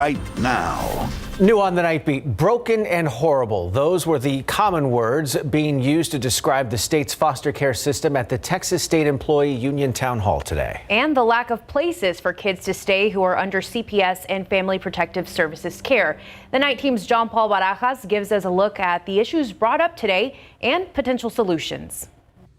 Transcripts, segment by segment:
Right now. New on the Nightbeat, broken and horrible. Those were the common words being used to describe the state's foster care system at the Texas State Employee Union Town Hall today. And the lack of places for kids to stay who are under CPS and Family Protective Services care. The Night Team's John Paul Barajas gives us a look at the issues brought up today and potential solutions.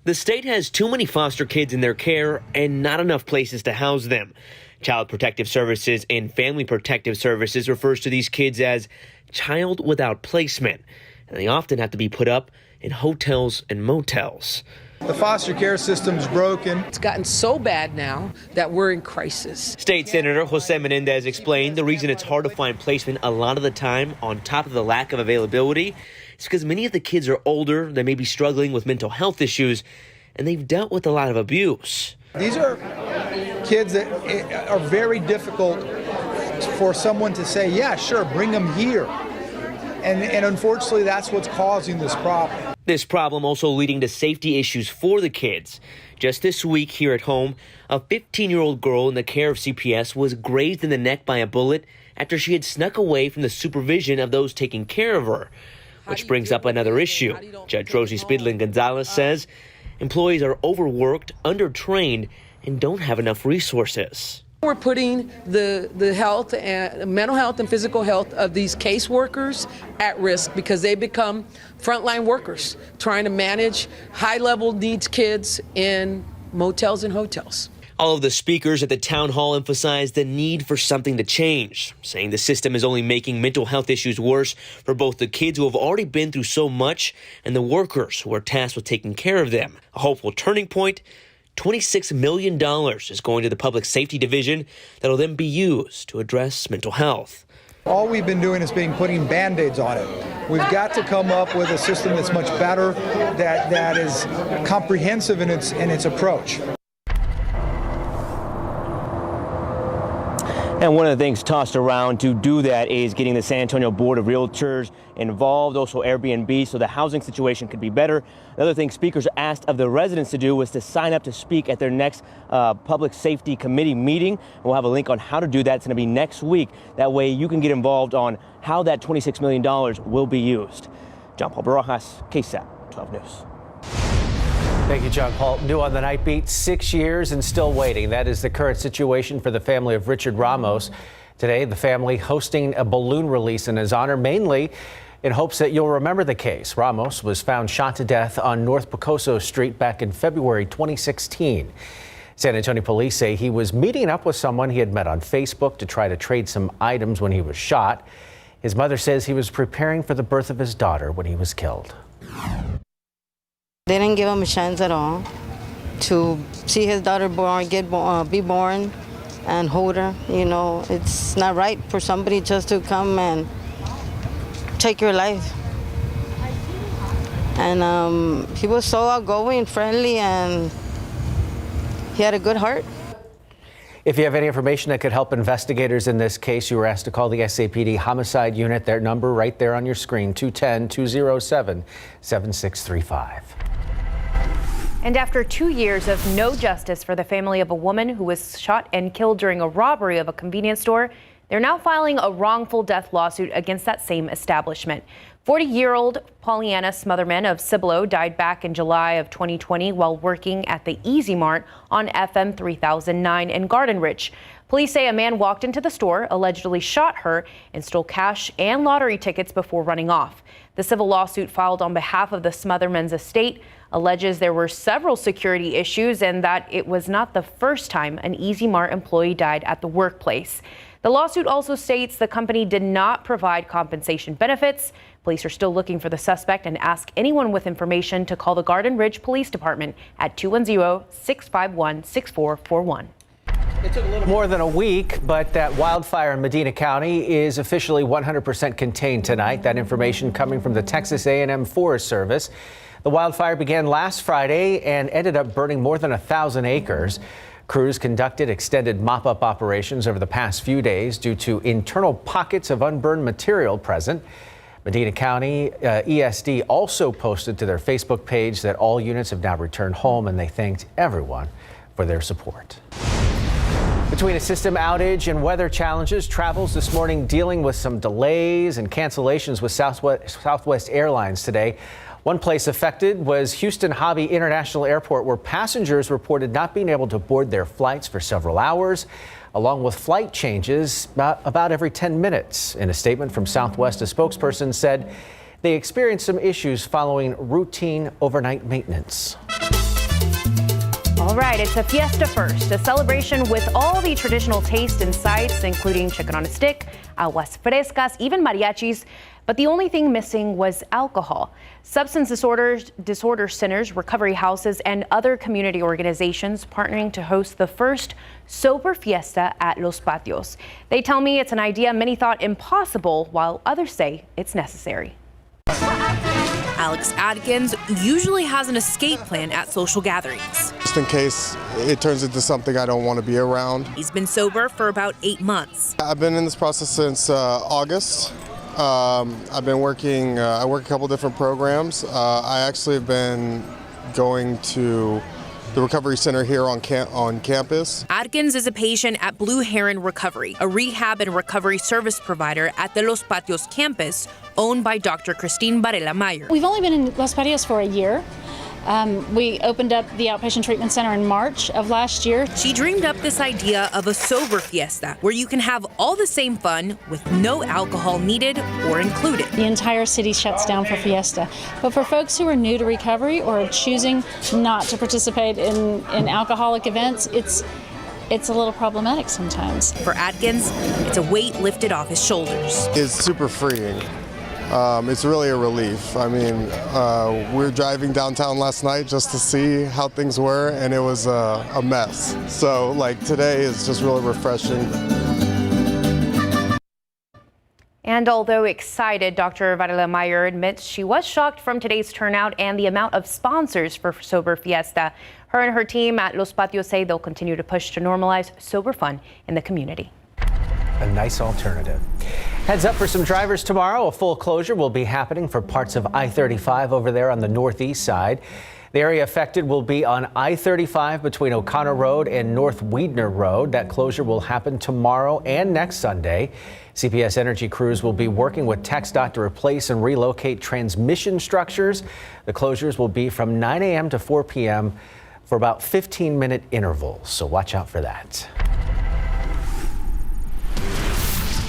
The state has too many foster kids in their care and not enough places to house them. Child Protective Services and Family Protective Services refers to these kids as child without placement, and they often have to be put up in hotels and motels. The foster care system's broken. It's gotten so bad now that we're in crisis. State Senator Jose Menendez explained the reason it's hard to find placement a lot of the time, on top of the lack of availability, is because many of the kids are older, they may be struggling with mental health issues, and they've dealt with a lot of abuse. These are kids that are very difficult for someone to say, yeah, sure, bring them here. And unfortunately, that's what's causing this problem. This problem also leading to safety issues for the kids. Just this week here at home, a 15-year-old girl in the care of CPS was grazed in the neck by a bullet after she had snuck away from the supervision of those taking care of her. Which brings up another issue. Judge Rosie Spidlin Gonzalez says employees are overworked, undertrained, and don't have enough resources. We're putting the health and mental health and physical health of these caseworkers at risk because they become frontline workers trying to manage high-level needs kids in motels and hotels. All of the speakers at the town hall emphasized the need for something to change, saying the system is only making mental health issues worse for both the kids who have already been through so much and the workers who are tasked with taking care of them. A hopeful turning point, $26 million is going to the Public Safety Division that will then be used to address mental health. All we've been doing is putting Band-Aids on it. We've got to come up with a system that's much better, that is comprehensive in its approach. And one of the things tossed around to do that is getting the San Antonio Board of Realtors involved, also Airbnb, so the housing situation could be better. Another thing speakers asked of the residents to do was to sign up to speak at their next Public Safety Committee meeting. We'll have a link on how to do that. It's going to be next week. That way you can get involved on how that $26 million will be used. John Paul Barajas, KSAT 12 News. Thank you, John Paul. New on the Nightbeat, 6 years and still waiting. That is the current situation for the family of Richard Ramos. Today, the family hosting a balloon release in his honor, mainly in hopes that you'll remember the case. Ramos was found shot to death on North Picoso Street back in February 2016. San Antonio police say he was meeting up with someone he had met on Facebook to try to trade some items when he was shot. His mother says he was preparing for the birth of his daughter when he was killed. They didn't give him a chance at all to see his daughter be born and hold her. You know, it's not right for somebody just to come and take your life. And he was so outgoing, friendly, and he had a good heart. If you have any information that could help investigators in this case, you were asked to call the SAPD Homicide Unit. Their number right there on your screen, 210-207-7635. And after 2 years of no justice for the family of a woman who was shot and killed during a robbery of a convenience store, they're now filing a wrongful death lawsuit against that same establishment. 40-year-old Pollyanna Smotherman of Cibolo died back in July of 2020 while working at the Easy Mart on FM 3009 in Garden Ridge. Police say a man walked into the store, allegedly shot her, and stole cash and lottery tickets before running off. The civil lawsuit filed on behalf of the Smotherman's estate alleges there were several security issues and that it was not the first time an Easy Mart employee died at the workplace. The lawsuit also states the company did not provide compensation benefits. Police are still looking for the suspect and ask anyone with information to call the Garden Ridge Police Department at 210-651-6441. It took a little more than a week, but that wildfire in Medina County is officially 100% contained tonight. That information coming from the Texas A&M Forest Service. The wildfire began last Friday and ended up burning more than 1,000 acres. Crews conducted extended mop-up operations over the past few days due to internal pockets of unburned material present. Medina County ESD also posted to their Facebook page that all units have now returned home, and they thanked everyone for their support. Between a system outage and weather challenges, travels this morning dealing with some delays and cancellations with Southwest Airlines today. One place affected was Houston Hobby International Airport, where passengers reported not being able to board their flights for several hours, along with flight changes about every 10 minutes. In a statement from Southwest, a spokesperson said they experienced some issues following routine overnight maintenance. All right, it's a fiesta first, a celebration with all the traditional tastes and sights, including chicken on a stick, aguas frescas, even mariachis. But the only thing missing was alcohol. Substance disorder centers, recovery houses, and other community organizations partnering to host the first sober fiesta at Los Patios. They tell me it's an idea many thought impossible, while others say it's necessary. Alex Adkins usually has an escape plan at social gatherings. Just in case it turns into something I don't want to be around. He's been sober for about 8 months. I've been in this process since August. I've been working, I work a couple different programs. I actually have been going to the recovery center here on campus. Adkins is a patient at Blue Heron Recovery, a rehab and recovery service provider at the Los Patios campus, owned by Dr. Christine Varela Mayer. We've only been in Los Patios for a year. We opened up the outpatient treatment center in March of last year. She dreamed up this idea of a sober fiesta where you can have all the same fun with no alcohol needed or included. The entire city shuts down for fiesta. But for folks who are new to recovery or are choosing not to participate in alcoholic events, it's a little problematic sometimes. For Adkins, it's a weight lifted off his shoulders. It's super freeing. It's really a relief. I mean, we were driving downtown last night just to see how things were, and it was a mess. So, like, today is just really refreshing. And although excited, Dr. Varela Mayer admits she was shocked from today's turnout and the amount of sponsors for Sober Fiesta. Her and her team at Los Patios say they'll continue to push to normalize sober fun in the community. A nice alternative. Heads up for some drivers tomorrow. A full closure will be happening for parts of I-35 over there on the northeast side. The area affected will be on I-35 between O'Connor Road and North Weidner Road. That closure will happen tomorrow and next Sunday. CPS Energy crews will be working with TxDOT to replace and relocate transmission structures. The closures will be from 9 a.m. to 4 p.m. for about 15-minute intervals, so watch out for that.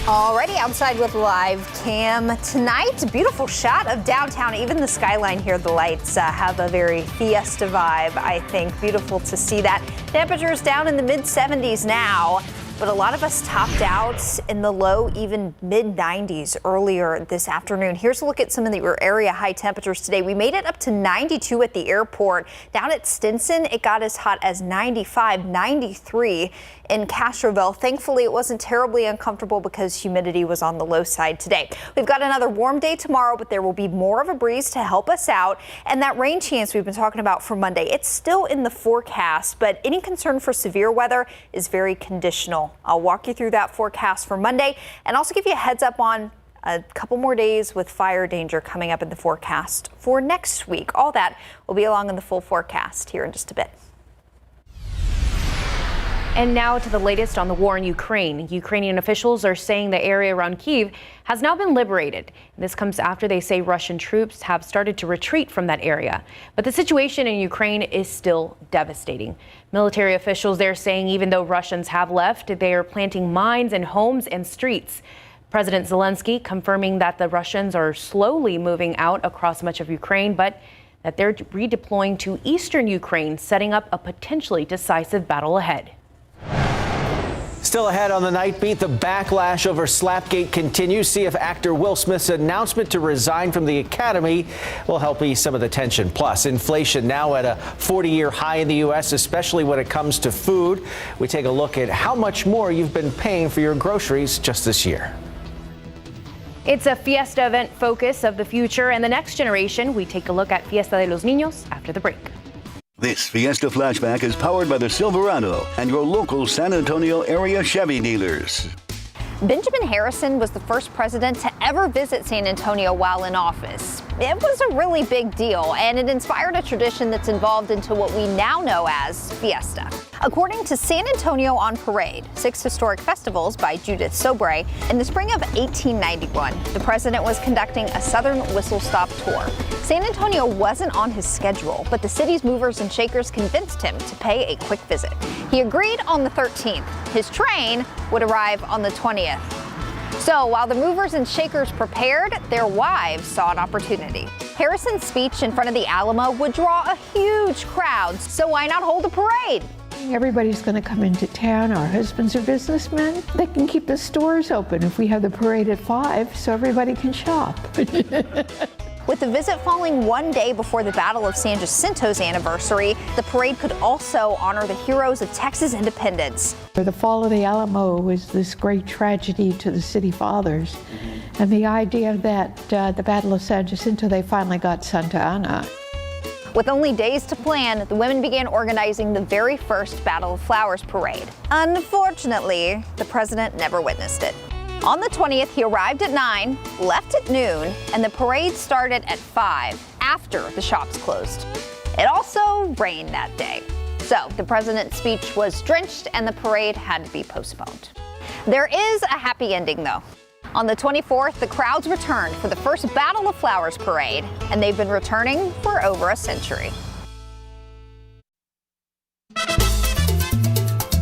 Already outside with live cam tonight. Beautiful shot of downtown. Even the skyline here, the lights have a very fiesta vibe, I think. Beautiful to see that. Temperatures down in the mid 70s now, but a lot of us topped out in the low, even mid 90s earlier this afternoon. Here's a look at some of the area high temperatures today. We made it up to 92 at the airport. Down at Stinson, it got as hot as 95, 93 in Castroville. Thankfully, it wasn't terribly uncomfortable because humidity was on the low side today. We've got another warm day tomorrow, but there will be more of a breeze to help us out. And that rain chance we've been talking about for Monday, it's still in the forecast, but any concern for severe weather is very conditional. I'll walk you through that forecast for Monday and also give you a heads up on a couple more days with fire danger coming up in the forecast for next week. All that will be along in the full forecast here in just a bit. And now to the latest on the war in Ukraine. Ukrainian officials are saying the area around Kyiv has now been liberated. This comes after they say Russian troops have started to retreat from that area. But the situation in Ukraine is still devastating. Military officials there saying even though Russians have left, they are planting mines in homes and streets. President Zelensky confirming that the Russians are slowly moving out across much of Ukraine, but that they're redeploying to eastern Ukraine, setting up a potentially decisive battle ahead. Still ahead on the Nightbeat, the backlash over Slapgate continues. See if actor Will Smith's announcement to resign from the Academy will help ease some of the tension. Plus, inflation now at a 40-year high in the U.S., especially when it comes to food. We take a look at how much more you've been paying for your groceries just this year. It's a fiesta event focus of the future and the next generation. We take a look at Fiesta de los Niños after the break. This Fiesta Flashback is powered by the Silverado and your local San Antonio area Chevy dealers. Benjamin Harrison was the first president to ever visit San Antonio while in office. It was a really big deal, and it inspired a tradition that's evolved into what we now know as Fiesta. According to San Antonio on Parade, 6 historic festivals by Judith Sobray, in the spring of 1891, the president was conducting a Southern Whistle Stop tour. San Antonio wasn't on his schedule, but the city's movers and shakers convinced him to pay a quick visit. He agreed on the 13th. His train would arrive on the 20th. So while the movers and shakers prepared, their wives saw an opportunity. Harrison's speech in front of the Alamo would draw a huge crowd, so why not hold a parade? Everybody's going to come into town. Our husbands are businessmen. They can keep the stores open if we have the parade at 5 so everybody can shop. With the visit falling one day before the Battle of San Jacinto's anniversary, the parade could also honor the heroes of Texas independence. The fall of the Alamo was this great tragedy to the city fathers. And the idea that the Battle of San Jacinto, they finally got Santa Ana. With only days to plan, the women began organizing the very first Battle of Flowers parade. Unfortunately, the president never witnessed it. On the 20th, he arrived at 9, left at noon, and the parade started at 5 after the shops closed. It also rained that day. So the president's speech was drenched and the parade had to be postponed. There is a happy ending, though. On the 24th, the crowds returned for the first Battle of Flowers parade, and they've been returning for over a century.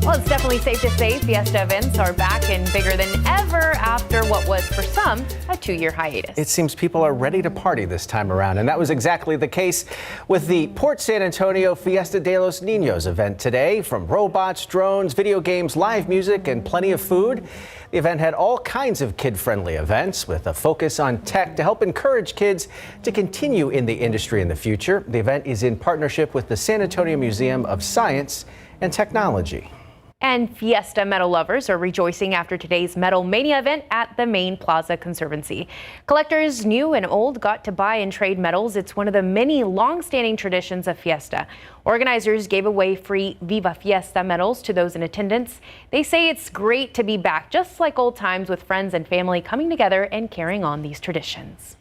Well, it's definitely safe to say Fiesta events are back and bigger than ever after what was, for some, a 2-year hiatus. It seems people are ready to party this time around, and that was exactly the case with the Port San Antonio Fiesta de los Niños event today. From robots, drones, video games, live music, and plenty of food. The event had all kinds of kid-friendly events with a focus on tech to help encourage kids to continue in the industry in the future. The event is in partnership with the San Antonio Museum of Science and Technology. And Fiesta medal lovers are rejoicing after today's Medal Mania event at the Main Plaza Conservancy. Collectors new and old got to buy and trade medals. It's one of the many long-standing traditions of Fiesta. Organizers gave away free Viva Fiesta medals to those in attendance. They say it's great to be back, just like old times, with friends and family coming together and carrying on these traditions.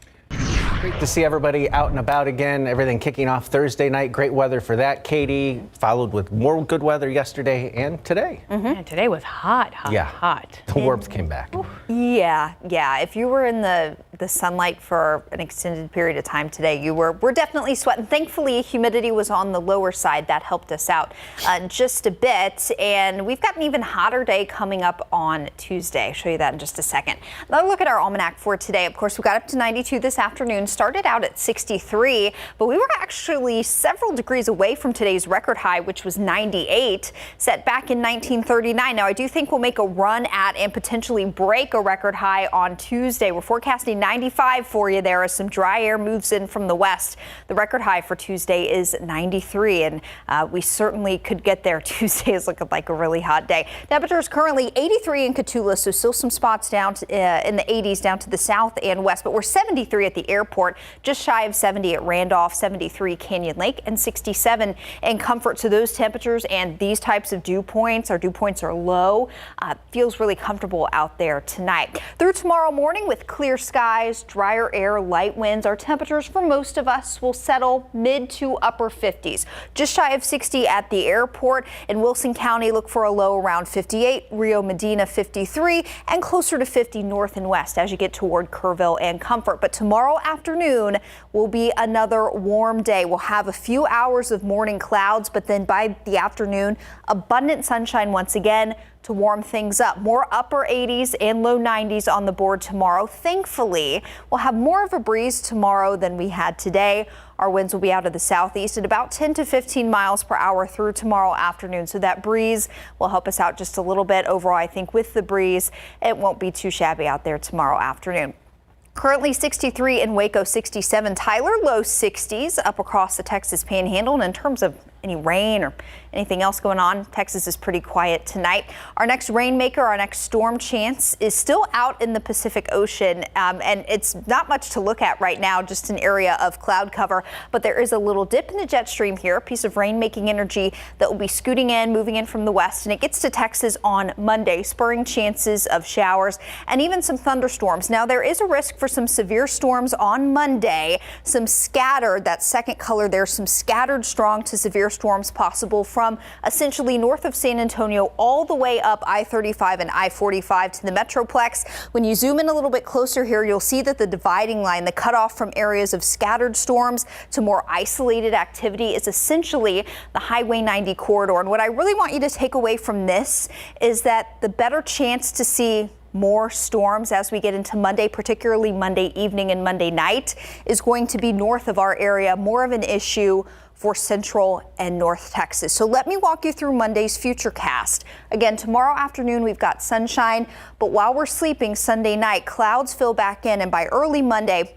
Great to see everybody out and about again. Everything kicking off Thursday night. Great weather for that. Katie, followed with more good weather yesterday and today. And today was hot. The warmth came back. Yeah. If you were in the sunlight for an extended period of time today, we're definitely sweating. Thankfully, humidity was on the lower side. That helped us out just a bit. And we've got an even hotter day coming up on Tuesday. I'll show you that in just a second. Another look at our almanac for today. Of course, we got up to 92 this afternoon. Started out at 63, but we were actually several degrees away from today's record high, which was 98, set back in 1939. Now, I do think we'll make a run at and potentially break a record high on Tuesday. We're forecasting 95 for you there as some dry air moves in from the west. The record high for Tuesday is 93, and we certainly could get there. Tuesday is looking like a really hot day. Temperatures currently 83 in Cotulla, so still some spots down in the 80s down to the south and west, but we're 73 at the airport. Just shy of 70 at Randolph, 73 Canyon Lake, and 67 in Comfort. So those temperatures and these types of dew points, our dew points are low, feels really comfortable out there tonight. Through tomorrow morning with clear skies, drier air, light winds, our temperatures for most of us will settle mid to upper 50s. Just shy of 60 at the airport. In Wilson County, look for a low around 58, Rio Medina 53, and closer to 50 north and west as you get toward Kerrville and Comfort. But tomorrow afternoon will be another warm day. We'll have a few hours of morning clouds, but then by the afternoon, abundant sunshine once again to warm things up. More upper 80s and low 90s on the board tomorrow. Thankfully, we'll have more of a breeze tomorrow than we had today. Our winds will be out of the southeast at about 10 to 15 miles per hour through tomorrow afternoon. So that breeze will help us out just a little bit. Overall, I think with the breeze, it won't be too shabby out there tomorrow afternoon. Currently 63 in Waco, 67. Tyler, low 60s up across the Texas Panhandle. And in terms of any rain or anything else going on, Texas is pretty quiet tonight. Our next rainmaker, our next storm chance is still out in the Pacific Ocean, and it's not much to look at right now, just an area of cloud cover, but there is a little dip in the jet stream here, a piece of rain-making energy that will be scooting in, moving in from the west, and it gets to Texas on Monday, spurring chances of showers and even some thunderstorms. Now, there is a risk for some severe storms on Monday, some scattered, that second color there, some scattered strong to severe storms possible from from essentially north of San Antonio all the way up I-35 and I-45 to the Metroplex. When you zoom in a little bit closer here, you'll see that the dividing line, the cutoff from areas of scattered storms to more isolated activity, is essentially the Highway 90 corridor. And what I really want you to take away from this is that the better chance to see more storms as we get into Monday, particularly Monday evening and Monday night, is going to be north of our area, more of an issue for Central and North Texas. So let me walk you through Monday's futurecast. Again, tomorrow afternoon we've got sunshine, but while we're sleeping Sunday night, clouds fill back in, and by early Monday,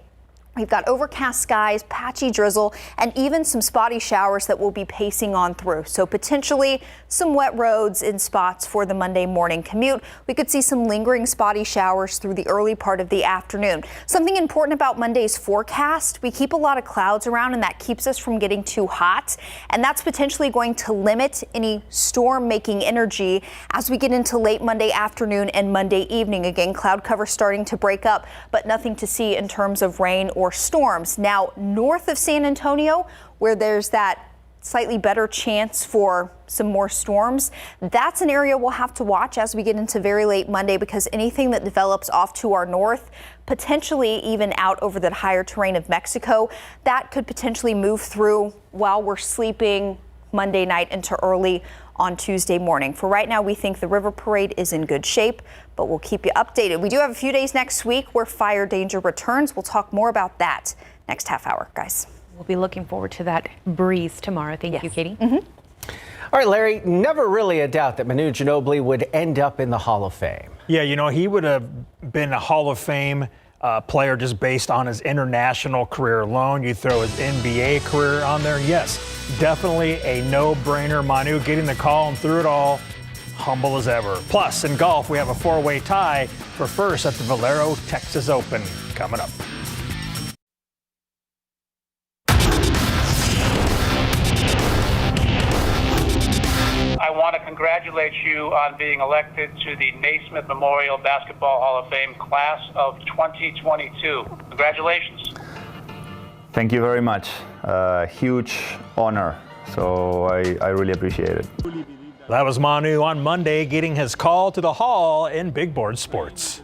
we've got overcast skies, patchy drizzle, and even some spotty showers that will be pacing on through. So potentially some wet roads in spots for the Monday morning commute. We could see some lingering spotty showers through the early part of the afternoon. Something important about Monday's forecast, we keep a lot of clouds around, and that keeps us from getting too hot. And that's potentially going to limit any storm making energy as we get into late Monday afternoon and Monday evening. Again, cloud cover starting to break up, but nothing to see in terms of rain or storms. Now, north of San Antonio, where there's that slightly better chance for some more storms, that's an area we'll have to watch as we get into very late Monday, because anything that develops off to our north, potentially even out over the higher terrain of Mexico, that could potentially move through while we're sleeping Monday night into early on Tuesday morning. For right now, we think the River Parade is in good shape, but we'll keep you updated. We do have a few days next week where fire danger returns. We'll talk more about that next half hour, guys. We'll be looking forward to that breeze tomorrow. Thank you, Katie. All right, Larry, never really a doubt that Manu Ginobili would end up in the Hall of Fame. Yeah, you know, he would have been a Hall of Fame player just based on his international career alone. You throw his NBA career on there, yes, definitely a no-brainer. Manu getting the call and through it all, humble as ever. Plus, in golf, we have a four-way tie for first at the Valero Texas Open coming up. I want to congratulate you on being elected to the Naismith Memorial Basketball Hall of Fame class of 2022. Congratulations. Thank you very much. Huge honor. So I really appreciate it. That was Manu on Monday getting his call to the Hall in Big Board Sports.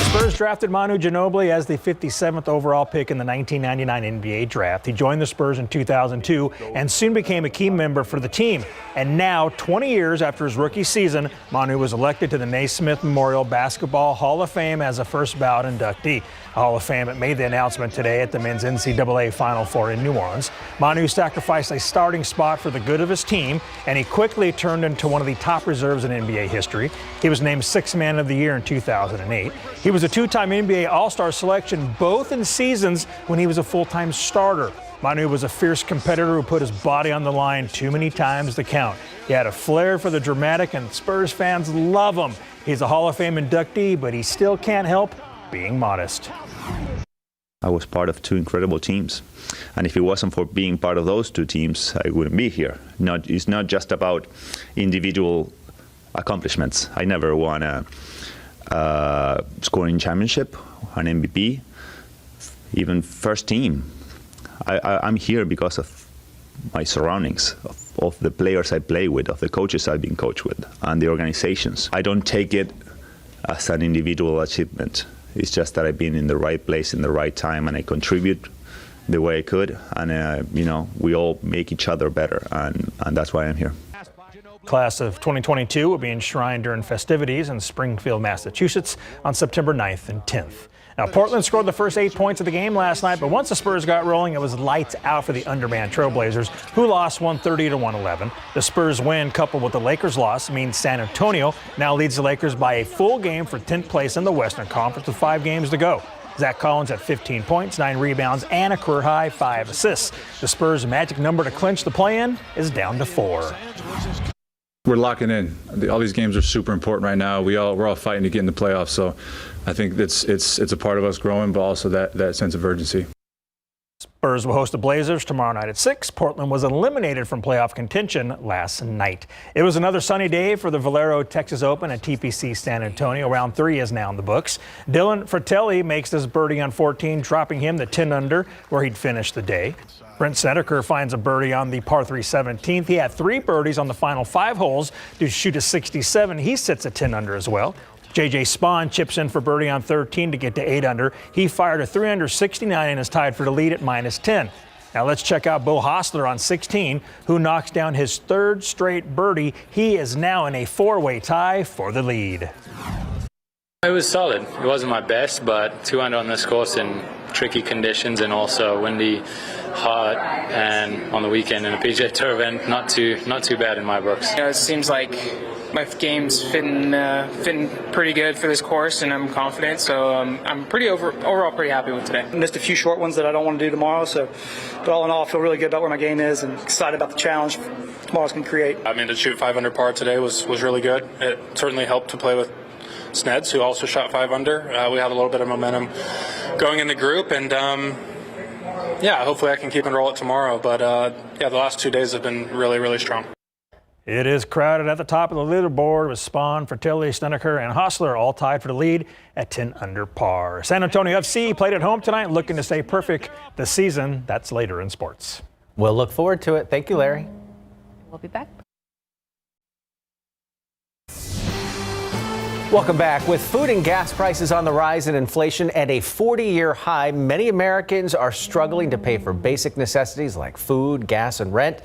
Spurs drafted Manu Ginobili as the 57th overall pick in the 1999 NBA draft. He joined the Spurs in 2002 and soon became a key member for the team. And now, 20 years after his rookie season, Manu was elected to the Naismith Memorial Basketball Hall of Fame as a first ballot inductee. The Hall of Fame made the announcement today at the men's NCAA Final Four in New Orleans. Manu sacrificed a starting spot for the good of his team, and he quickly turned into one of the top reserves in NBA history. He was named Sixth Man of the Year in 2008. He was a two-time NBA All-Star selection, both in seasons when he was a full-time starter. Manu was a fierce competitor who put his body on the line too many times to count. He had a flair for the dramatic, and Spurs fans love him. He's a Hall of Fame inductee, but he still can't help being modest. I was part of two incredible teams. And if it wasn't for being part of those two teams, I wouldn't be here. It's not just about individual accomplishments. I never won a scoring championship, an MVP, even first team. I'm here because of my surroundings, of the players I play with, of the coaches I've been coached with, and the organizations. I don't take it as an individual achievement. It's just that I've been in the right place in the right time, and I contribute the way I could. And, we all make each other better, and that's why I'm here. Class of 2022 will be enshrined during festivities in Springfield, Massachusetts on September 9th and 10th. Now, Portland scored the first 8 points of the game last night, but once the Spurs got rolling, it was lights out for the undermanned Trailblazers, who lost 130-111. The Spurs win, coupled with the Lakers' loss, means San Antonio now leads the Lakers by a full game for 10th place in the Western Conference with 5 games to go. Zach Collins at 15 points, 9 rebounds, and a career-high 5 assists. The Spurs' magic number to clinch the play-in is down to 4. We're locking in. All these games are super important right now. We're all fighting to get in the playoffs. So I think it's a part of us growing, but also that sense of urgency. Spurs will host the Blazers tomorrow night at 6. Portland was eliminated from playoff contention last night. It was another sunny day for the Valero Texas Open at TPC San Antonio. Round 3 is now in the books. Dylan Fratelli makes this birdie on 14, dropping him to 10 under, where he'd finish the day. Brent Snedeker finds a birdie on the par 3 17th. He had 3 birdies on the final 5 holes to shoot a 67. He sits at 10 under as well. J.J. Spahn chips in for birdie on 13 to get to 8 under. He fired a 3 under 69 and is tied for the lead at -10. Now let's check out Beau Hossler on 16, who knocks down his 3rd straight birdie. He is now in a 4-way tie for the lead. It was solid. It wasn't my best, but 2 under on this course in tricky conditions and also windy, hot, and on the weekend in a PGA Tour event, not too bad in my books. It seems like my game's fitting pretty good for this course, and I'm confident. So I'm overall pretty happy with today. Missed a few short ones that I don't want to do tomorrow. But all in all, I feel really good about where my game is and excited about the challenge tomorrow's going to create. I mean, to shoot 5 under par today was really good. It certainly helped to play with Sneds, who also shot 5 under. We had a little bit of momentum going in the group, and hopefully I can keep and roll it tomorrow. But the last 2 days have been really, really strong. It is crowded at the top of the leaderboard with Spahn, Fratelli, Snedeker, and Hossler all tied for the lead at 10 under par. San Antonio FC played at home tonight, looking to stay perfect this season. That's later in sports. We'll look forward to it. Thank you, Larry. We'll be back. Welcome back. With food and gas prices on the rise and inflation at a 40-year high, many Americans are struggling to pay for basic necessities like food, gas, and rent.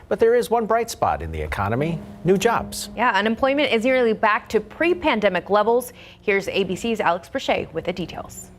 But there is one bright spot in the economy: new jobs. Yeah, unemployment is nearly back to pre-pandemic levels. Here's ABC's Alex Brachet with the details.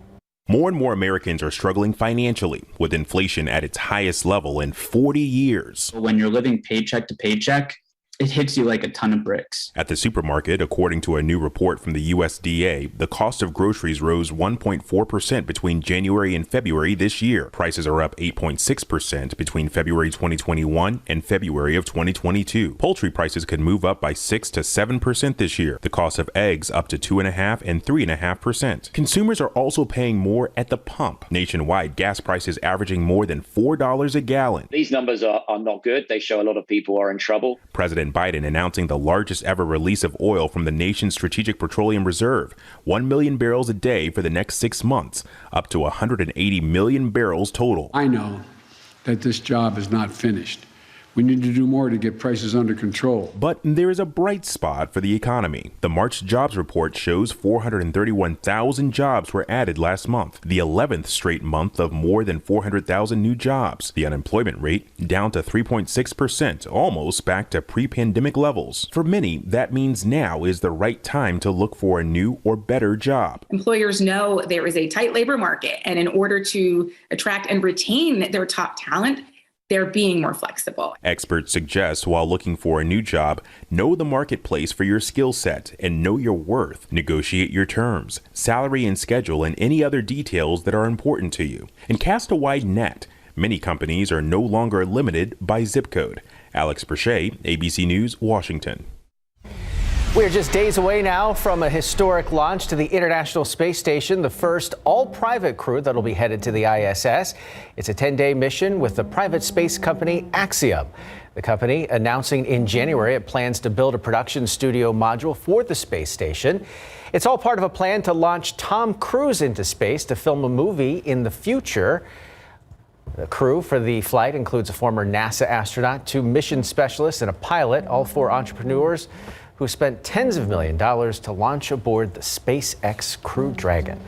More and more Americans are struggling financially, with inflation at its highest level in 40 years. When you're living paycheck to paycheck, it hits you like a ton of bricks. At the supermarket, according to a new report from the USDA, the cost of groceries rose 1.4% between January and February this year. Prices are up 8.6% between February 2021 and February of 2022. Poultry prices could move up by 6 to 7% this year. The cost of eggs up to 2.5% and 3.5%. Consumers are also paying more at the pump. Nationwide, gas prices averaging more than $4 a gallon. These numbers are not good. They show a lot of people are in trouble. President Biden announcing the largest ever release of oil from the nation's Strategic Petroleum Reserve, 1 million barrels a day for the next 6 months, up to 180 million barrels total. I know that this job is not finished. We need to do more to get prices under control. But there is a bright spot for the economy. The March jobs report shows 431,000 jobs were added last month, the 11th straight month of more than 400,000 new jobs. The unemployment rate down to 3.6%, almost back to pre-pandemic levels. For many, that means now is the right time to look for a new or better job. Employers know there is a tight labor market, and in order to attract and retain their top talent, they're being more flexible. Experts suggest while looking for a new job, know the marketplace for your skill set and know your worth. Negotiate your terms, salary and schedule, and any other details that are important to you. And cast a wide net. Many companies are no longer limited by zip code. Alex Brachet, ABC News, Washington. We're just days away now from a historic launch to the International Space Station, the first all-private crew that'll be headed to the ISS. It's a 10-day mission with the private space company Axiom. The company announcing in January it plans to build a production studio module for the space station. It's all part of a plan to launch Tom Cruise into space to film a movie in the future. The crew for the flight includes a former NASA astronaut, 2 mission specialists, and a pilot, all 4 entrepreneurs who spent tens of millions of dollars to launch aboard the SpaceX Crew Dragon.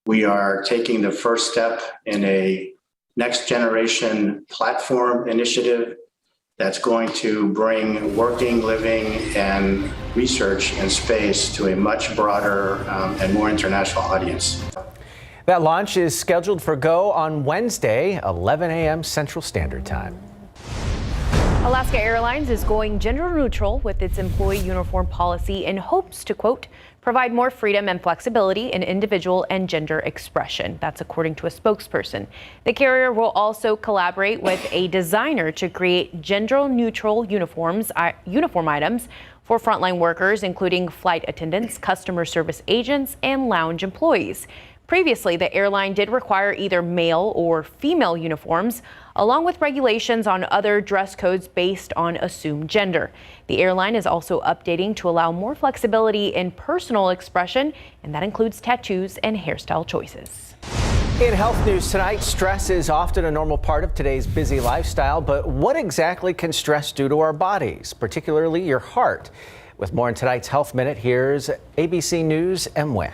We are taking the first step in a next generation platform initiative that's going to bring working, living, and research in space to a much broader and more international audience. That launch is scheduled for go on Wednesday, 11 a.m. Central Standard Time. Alaska Airlines is going gender neutral with its employee uniform policy in hopes to, quote, provide more freedom and flexibility in individual and gender expression. That's according to a spokesperson. The carrier will also collaborate with a designer to create gender neutral uniform items for frontline workers, including flight attendants, customer service agents, and lounge employees. Previously, the airline did require either male or female uniforms, along with regulations on other dress codes based on assumed gender. The airline is also updating to allow more flexibility in personal expression, and that includes tattoos and hairstyle choices. In health news tonight, stress is often a normal part of today's busy lifestyle, but what exactly can stress do to our bodies, particularly your heart? With more in tonight's Health Minute, here's ABC News and Wen.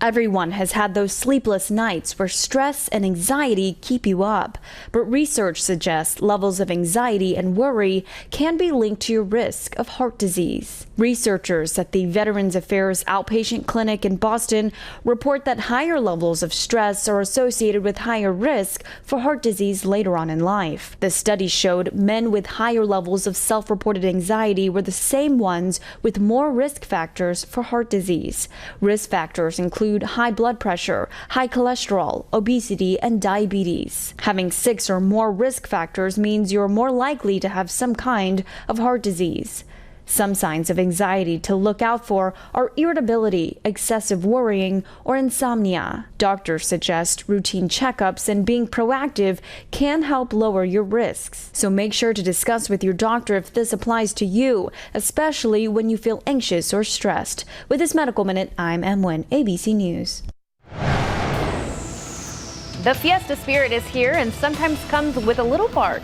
Everyone has had those sleepless nights where stress and anxiety keep you up. But research suggests levels of anxiety and worry can be linked to your risk of heart disease. Researchers at the Veterans Affairs Outpatient Clinic in Boston report that higher levels of stress are associated with higher risk for heart disease later on in life. The study showed men with higher levels of self-reported anxiety were the same ones with more risk factors for heart disease. Risk factors include high blood pressure, high cholesterol, obesity, and diabetes. Having 6 or more risk factors means you're more likely to have some kind of heart disease. Some signs of anxiety to look out for are irritability, excessive worrying, or insomnia. Doctors suggest routine checkups and being proactive can help lower your risks. So make sure to discuss with your doctor if this applies to you, especially when you feel anxious or stressed. With this Medical Minute, I'm Wen, ABC News. The fiesta spirit is here and sometimes comes with a little bark.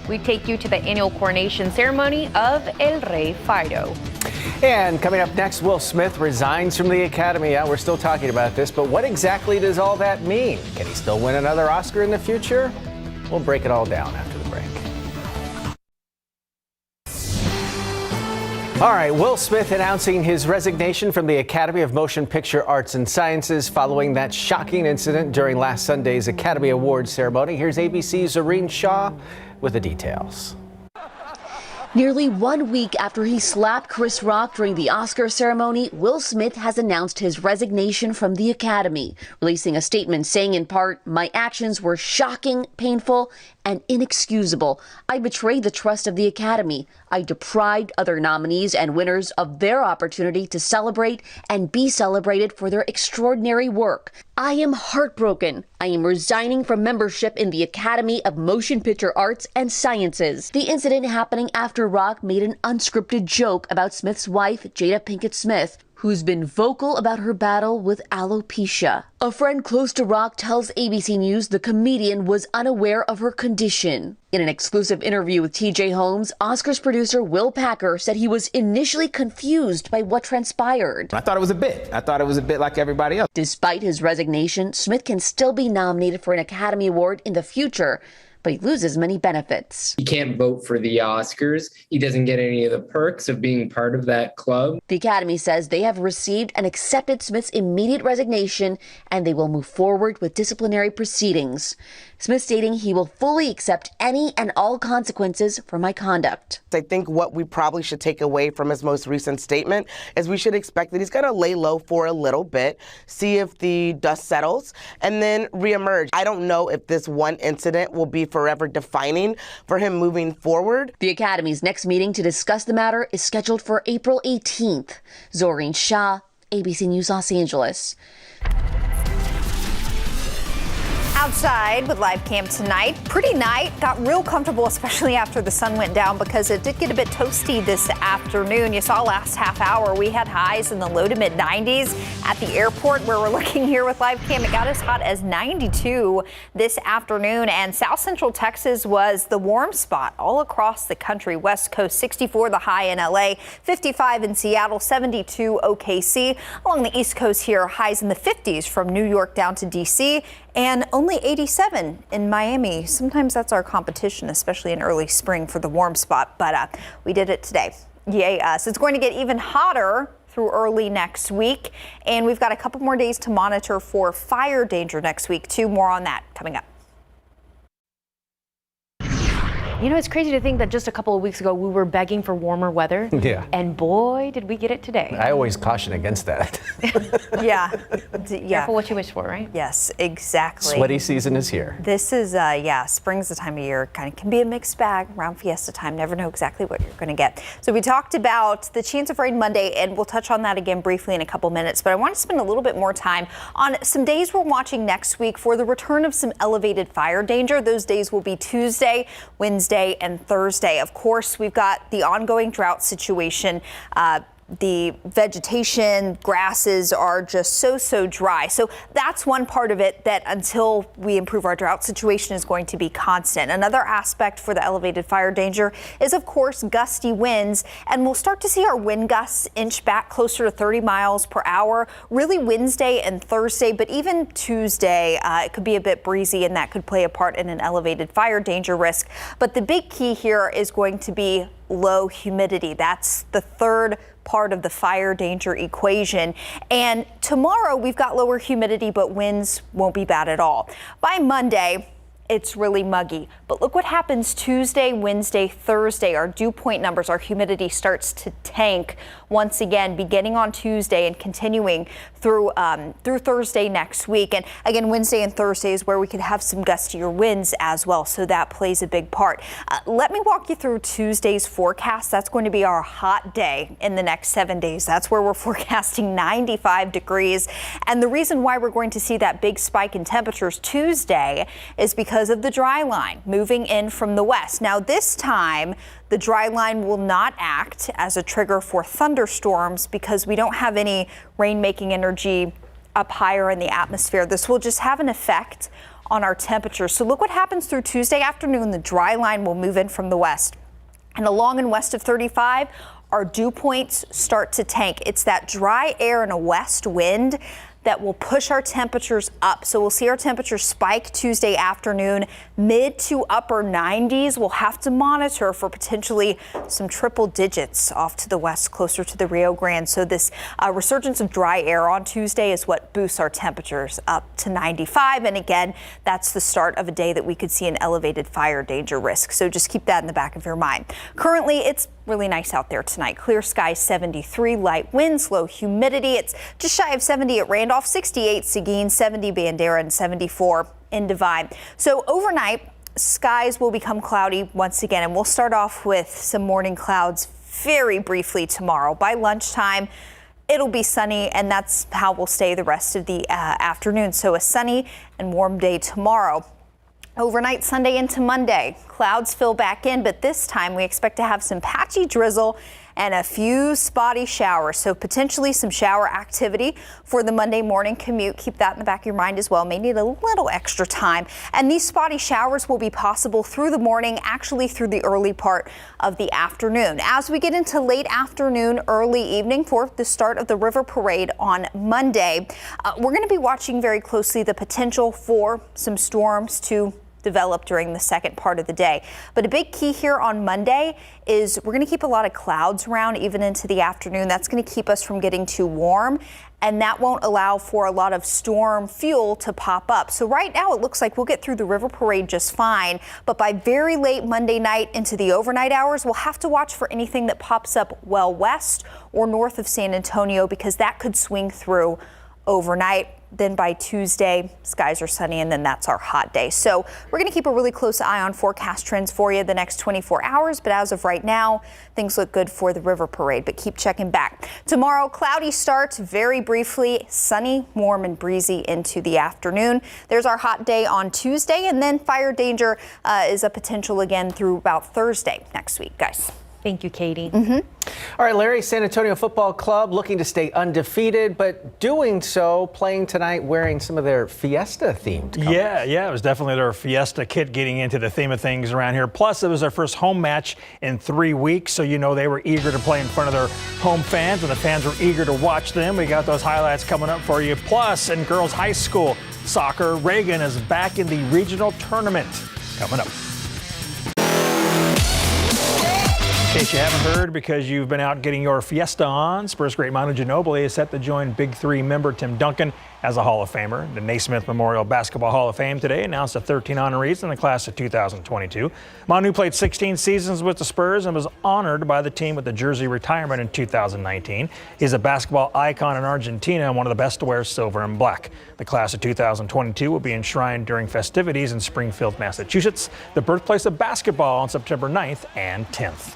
We take you to the annual coronation ceremony of El Rey Fido. And coming up next, Will Smith resigns from the Academy. Yeah, we're still talking about this, but what exactly does all that mean? Can he still win another Oscar in the future? We'll break it all down after the break. All right, Will Smith announcing his resignation from the Academy of Motion Picture Arts and Sciences following that shocking incident during last Sunday's Academy Awards ceremony. Here's ABC's Zareen Shah with the details. Nearly 1 week after he slapped Chris Rock during the Oscar ceremony, Will Smith has announced his resignation from the Academy, releasing a statement saying in part, "My actions were shocking, painful, and inexcusable. I betrayed the trust of the Academy. I deprived other nominees and winners of their opportunity to celebrate and be celebrated for their extraordinary work. I am heartbroken. I am resigning from membership in the Academy of Motion Picture Arts and Sciences." The incident happening after Rock made an unscripted joke about Smith's wife, Jada Pinkett Smith, who's been vocal about her battle with alopecia. A friend close to Rock tells ABC News the comedian was unaware of her condition. In an exclusive interview with TJ Holmes, Oscars producer Will Packer said he was initially confused by what transpired. I thought it was a bit. I thought it was a bit like everybody else. Despite his resignation, Smith can still be nominated for an Academy Award in the future, but he loses many benefits. He can't vote for the Oscars. He doesn't get any of the perks of being part of that club. The Academy says they have received and accepted Smith's immediate resignation, and they will move forward with disciplinary proceedings. Smith stating he will fully accept any and all consequences for my conduct. I think what we probably should take away from his most recent statement is we should expect that he's going to lay low for a little bit, see if the dust settles, and then reemerge. I don't know if this one incident will be forever defining for him moving forward. The Academy's next meeting to discuss the matter is scheduled for April 18th. Zoreen Shah, ABC News Los Angeles. Outside with live cam tonight. Pretty night. Got real comfortable, especially after the sun went down, because it did get a bit toasty this afternoon. You saw last half hour we had highs in the low to mid 90s at the airport where we're looking here with live cam. It got as hot as 92 this afternoon, and South Central Texas was the warm spot all across the country. West Coast 64 the high in LA, 55 in Seattle, 72 OKC. Along the East Coast here, highs in the 50s from New York down to DC, and only 87 in Miami. Sometimes that's our competition, especially in early spring for the warm spot, but we did it today. Yay us. It's going to get even hotter through early next week, and we've got a couple more days to monitor for fire danger next week too. More on that coming up. You know, it's crazy to think that just a couple of weeks ago we were begging for warmer weather. Yeah. And boy, did we get it today. I always caution against that. Yeah. Careful what you wish for, right? Yes, exactly. Sweaty season is here. This is, spring's the time of year. Kind of can be a mixed bag around fiesta time. Never know exactly what you're going to get. So we talked about the chance of rain Monday, and we'll touch on that again briefly in a couple minutes. But I want to spend a little bit more time on some days we're watching next week for the return of some elevated fire danger. Those days will be Tuesday, Wednesday, and Thursday. Of course, we've got the ongoing drought situation the vegetation, grasses are just so dry. So that's one part of it that until we improve our drought situation is going to be constant. Another aspect for the elevated fire danger is, of course, gusty winds. And we'll start to see our wind gusts inch back closer to 30 miles per hour, really Wednesday and Thursday. But even Tuesday, it could be a bit breezy, and that could play a part in an elevated fire danger risk. But the big key here is going to be low humidity. That's the third part of the fire danger equation. And tomorrow we've got lower humidity, but winds won't be bad at all. By Monday, it's really muggy. But look what happens Tuesday, Wednesday, Thursday. Our dew point numbers, our humidity starts to tank once again, beginning on Tuesday and continuing through Thursday next week. And again, Wednesday and Thursday is where we could have some gustier winds as well. So that plays a big part. Let me walk you through Tuesday's forecast. That's going to be our hot day in the next 7 days. That's where we're forecasting 95 degrees. And the reason why we're going to see that big spike in temperatures Tuesday is because of the dry line moving in from the west. Now, this time, the dry line will not act as a trigger for thunderstorms because we don't have any rain-making energy up higher in the atmosphere. This will just have an effect on our temperatures. So look what happens through Tuesday afternoon. The dry line will move in from the west. And along and west of 35, our dew points start to tank. It's that dry air and a west wind that will push our temperatures up. So we'll see our temperatures spike Tuesday afternoon, mid to upper 90s. We'll have to monitor for potentially some triple digits off to the west, closer to the Rio Grande. So this resurgence of dry air on Tuesday is what boosts our temperatures up to 95. And again, that's the start of a day that we could see an elevated fire danger risk. So just keep that in the back of your mind. Currently, it's really nice out there tonight. Clear skies, 73, light winds, low humidity. It's just shy of 70 at Randolph, 68 Seguin, 70 Bandera, and 74 in Divine. So overnight, skies will become cloudy once again, and we'll start off with some morning clouds very briefly tomorrow. By lunchtime, it'll be sunny, and that's how we'll stay the rest of the afternoon. So a sunny and warm day tomorrow. Overnight, Sunday into Monday, clouds fill back in, but this time we expect to have some patchy drizzle and a few spotty showers. So potentially some shower activity for the Monday morning commute. Keep that in the back of your mind as well. May need a little extra time. And these spotty showers will be possible through the morning, actually through the early part of the afternoon. As we get into late afternoon, early evening for the start of the River Parade on Monday, we're going to be watching very closely the potential for some storms to develop during the second part of the day. But a big key here on Monday is we're going to keep a lot of clouds around even into the afternoon. That's going to keep us from getting too warm, and that won't allow for a lot of storm fuel to pop up. So right now it looks like we'll get through the River Parade just fine, but by very late Monday night into the overnight hours, we'll have to watch for anything that pops up well west or north of San Antonio, because that could swing through overnight. Then by Tuesday, skies are sunny, and then that's our hot day. So we're going to keep a really close eye on forecast trends for you the next 24 hours. But as of right now, things look good for the River Parade, but keep checking back. Tomorrow, cloudy starts very briefly, sunny, warm and breezy into the afternoon. There's our hot day on Tuesday, and then fire danger is a potential again through about Thursday next week, guys. Thank you, Katie. All right, Larry, San Antonio Football Club looking to stay undefeated, but doing so playing tonight wearing some of their Fiesta-themed colors. Yeah, it was definitely their Fiesta kit getting into the theme of things around here. Plus, it was their first home match in 3 weeks, so you know they were eager to play in front of their home fans, and the fans were eager to watch them. We got those highlights coming up for you. Plus, in girls high school soccer, Reagan is back in the regional tournament. Coming up. In case you haven't heard, because you've been out getting your Fiesta on, Spurs great Manu Ginobili is set to join Big Three member Tim Duncan as a Hall of Famer. The Naismith Memorial Basketball Hall of Fame today announced the 13 honorees in the class of 2022. Manu played 16 seasons with the Spurs and was honored by the team with the jersey retirement in 2019. He's a basketball icon in Argentina and one of the best to wear silver and black. The class of 2022 will be enshrined during festivities in Springfield, Massachusetts, the birthplace of basketball, on September 9th and 10th.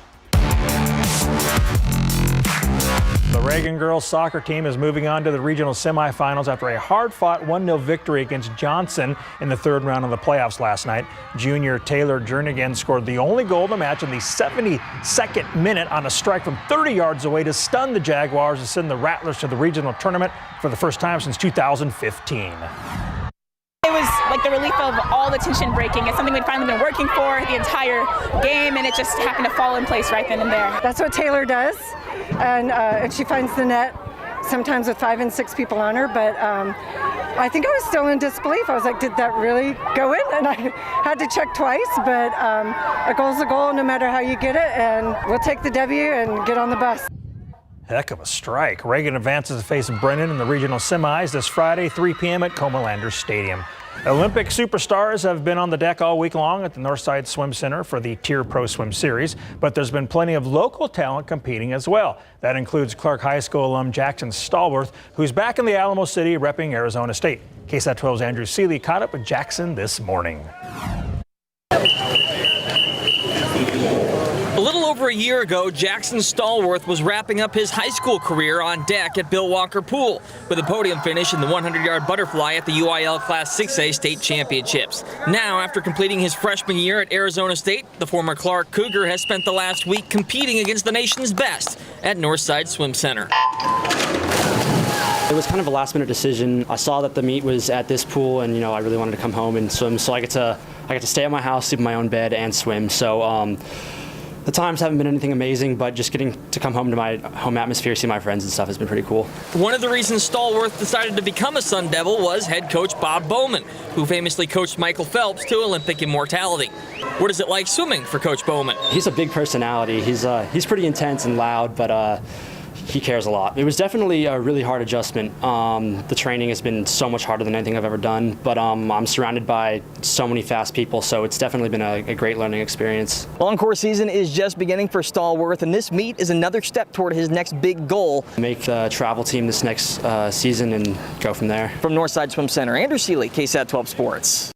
The Reagan girls soccer team is moving on to the regional semifinals after a hard-fought 1-0 victory against Johnson in the third round of the playoffs last night. Junior Taylor Jernigan scored the only goal of the match in the 72nd minute on a strike from 30 yards away to stun the Jaguars and send the Rattlers to the regional tournament for the first time since 2015. It was like the relief of all the tension breaking. It's something we'd finally been working for the entire game, and it just happened to fall in place right then and there. That's what Taylor does, and she finds the net sometimes with 5 and 6 people on her, but I think I was still in disbelief. I was like, did that really go in? And I had to check twice, but a goal's a goal no matter how you get it, and we'll take the W and get on the bus. Heck of a strike. Reagan advances to face Brennan in the regional semis this Friday, 3 p.m. at Comalanders Stadium. Olympic superstars have been on the deck all week long at the Northside Swim Center for the Tier Pro Swim Series, but there's been plenty of local talent competing as well. That includes Clark High School alum Jackson Stallworth, who's back in the Alamo City repping Arizona State. KSAT 12's Andrew Seeley caught up with Jackson this morning. A little over a year ago, Jackson Stallworth was wrapping up his high school career on deck at Bill Walker Pool with a podium finish in the 100-yard butterfly at the UIL Class 6A state championships. Now, after completing his freshman year at Arizona State, the former Clark Cougar has spent the last week competing against the nation's best at Northside Swim Center. It was kind of a last-minute decision. I saw that the meet was at this pool, and I really wanted to come home and swim. So I get to stay at my house, sleep in my own bed, and swim. So the times haven't been anything amazing, but just getting to come home to my home atmosphere, see my friends and stuff has been pretty cool. One of the reasons Stallworth decided to become a Sun Devil was head coach Bob Bowman, who famously coached Michael Phelps to Olympic immortality. What is it like swimming for Coach Bowman? He's a big personality. He's pretty intense and loud, but he cares a lot. It was definitely a really hard adjustment. The training has been so much harder than anything I've ever done, but I'm surrounded by so many fast people, so it's definitely been a great learning experience. Well, on-course season is just beginning for Stallworth, and this meet is another step toward his next big goal. Make the travel team this next season and go from there. From Northside Swim Center, Andrew Seeley, KSAT 12 Sports.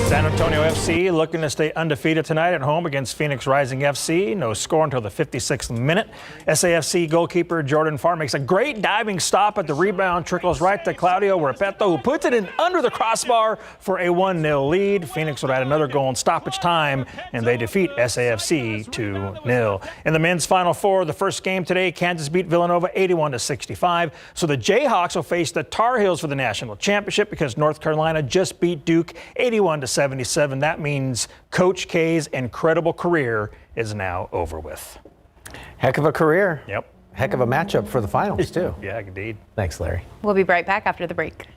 San Antonio FC looking to stay undefeated tonight at home against Phoenix Rising FC. No score until the 56th minute. SAFC goalkeeper Jordan Farr makes a great diving stop at the rebound, trickles right to Claudio Repetto, who puts it in under the crossbar for a 1-0 lead. Phoenix would add another goal in stoppage time, and they defeat SAFC 2-0. In the men's Final Four, the first game today, Kansas beat Villanova 81-65. So the Jayhawks will face the Tar Heels for the national championship because North Carolina just beat Duke 81-77. That means Coach K's incredible career is now over with. Heck of a career. Yep. Heck of a matchup for the finals, too. Yeah, indeed. Thanks, Larry. We'll be right back after the break.